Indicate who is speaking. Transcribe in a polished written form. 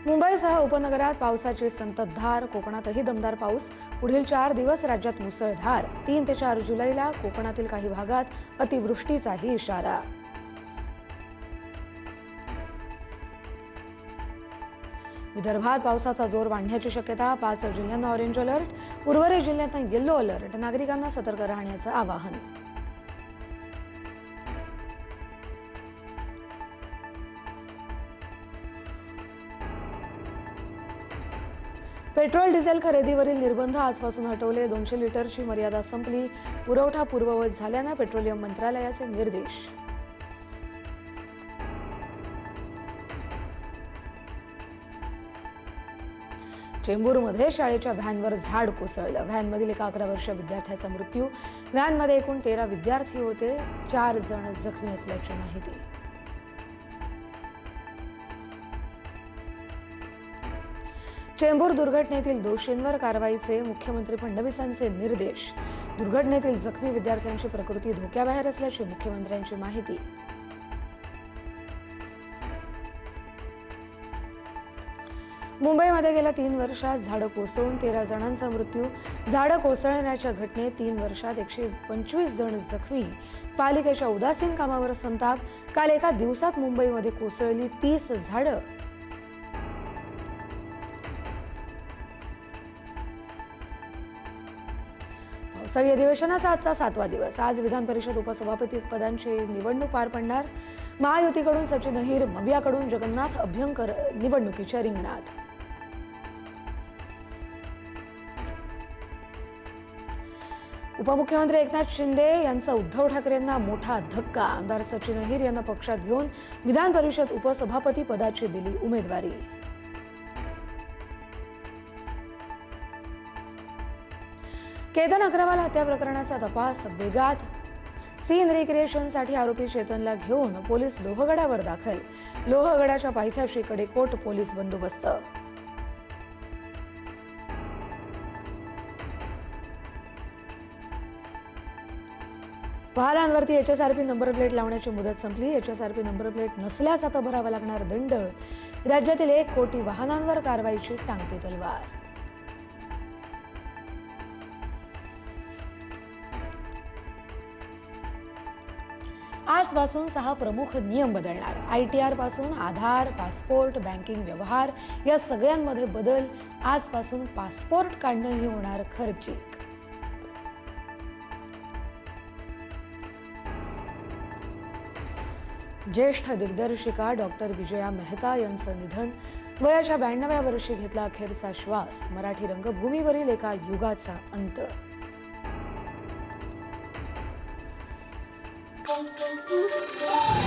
Speaker 1: मुंबईसह उपनगरात पावसाची संततधार, कोकणातही दमदार पाऊस. पुढील 4 दिवस राज्यात मुसळधार. 3 ते 4 जुलैला कोकणातील काही भागात अतिवृष्टीचाही इशारा. विदर्भात पावसाचा जोर वाढण्याची शक्यता. 5 जिल्ह्यांना ऑरेंज अलर्ट. उर्वरित जिल्ह्यांना येलो अलर्ट. नागरिकांना सतर्क राहण्याचं आवाहन. पेट्रोल डिझेल खरेदीवरील निर्बंध आजपासून हटवले. 200 लिटरची मर्यादा संपली. पुरवठा पूर्ववत झाल्यानं पेट्रोलियम मंत्रालयाचे निर्देश. चेंबूरमध्ये शाळेच्या व्हॅनवर झाड कोसळलं. व्हॅनमधील एका 11 वर्षीय विद्यार्थ्याचा मृत्यू. व्हॅनमध्ये एकूण 13 विद्यार्थी होते. 4 जण जखमी असल्याची माहिती. चेंबूर दुर्घटनेतील दोषींवर कारवाईचे मुख्यमंत्री फडणवीसांचे निर्देश. दुर्घटनेतील जखमी विद्यार्थ्यांची प्रकृती धोक्याबाहेर असल्याची मुख्यमंत्र्यांची माहिती. मुंबईमध्ये गेल्या 3 वर्षात झाडं कोसळून 13 जणांचा मृत्यू. झाडं कोसळण्याच्या घटनेत 3 वर्षात 125 जण जखमी. पालिकेच्या उदासीन कामावर संताप. काल एका दिवसात मुंबईमध्ये कोसळली 30 झाडं. पावसाळी अधिवेशनाचा आजचा 7वा दिवस. आज विधान परिषद उपसभापती पदांची निवडणूक पार पडणार. महायुतीकडून सचिन अहिर, मवियाकडून जगन्नाथ अभ्यंकर निवडणुकीच्या रिंगणात. उपमुख्यमंत्री एकनाथ शिंदे यांचा उद्धव ठाकरेंना मोठा धक्का. आमदार सचिन अहिर यांना पक्षात घेऊन विधान परिषद उपसभापती पदाची दिली उमेदवारी. केतन अग्रवाल हत्या प्रकरणाचा तपास वेगात. सीन रिक्रिएशनसाठी आरोपी चेतनला घेऊन पोलीस लोहगडावर दाखल. लोहगडाच्या पायथ्याशी कडेकोट पोलीस बंदोबस्त. वाहनांवरती HSRP नंबर प्लेट लावण्याची मुदत संपली. HSRP नंबर प्लेट नसल्यास आता भरावा लागणार दंड. राज्यातील 1 कोटी वाहनांवर कारवाईची टांगती तलवार. आजपासून 6 प्रमुख नियम बदलणार. ITR पासून आधार, पासपोर्ट, बँकिंग व्यवहार या सगळ्यांमध्ये बदल. आजपासून पासपोर्ट काढणंही होणार खर्चिक. ज्येष्ठ दिग्दर्शिका डॉक्टर विजया मेहता यांचं निधन. वयाच्या 92व्या वर्षी घेतला अखेरचा श्वास. मराठी रंगभूमीवरील एका युगाचा अंत.
Speaker 2: Thank you.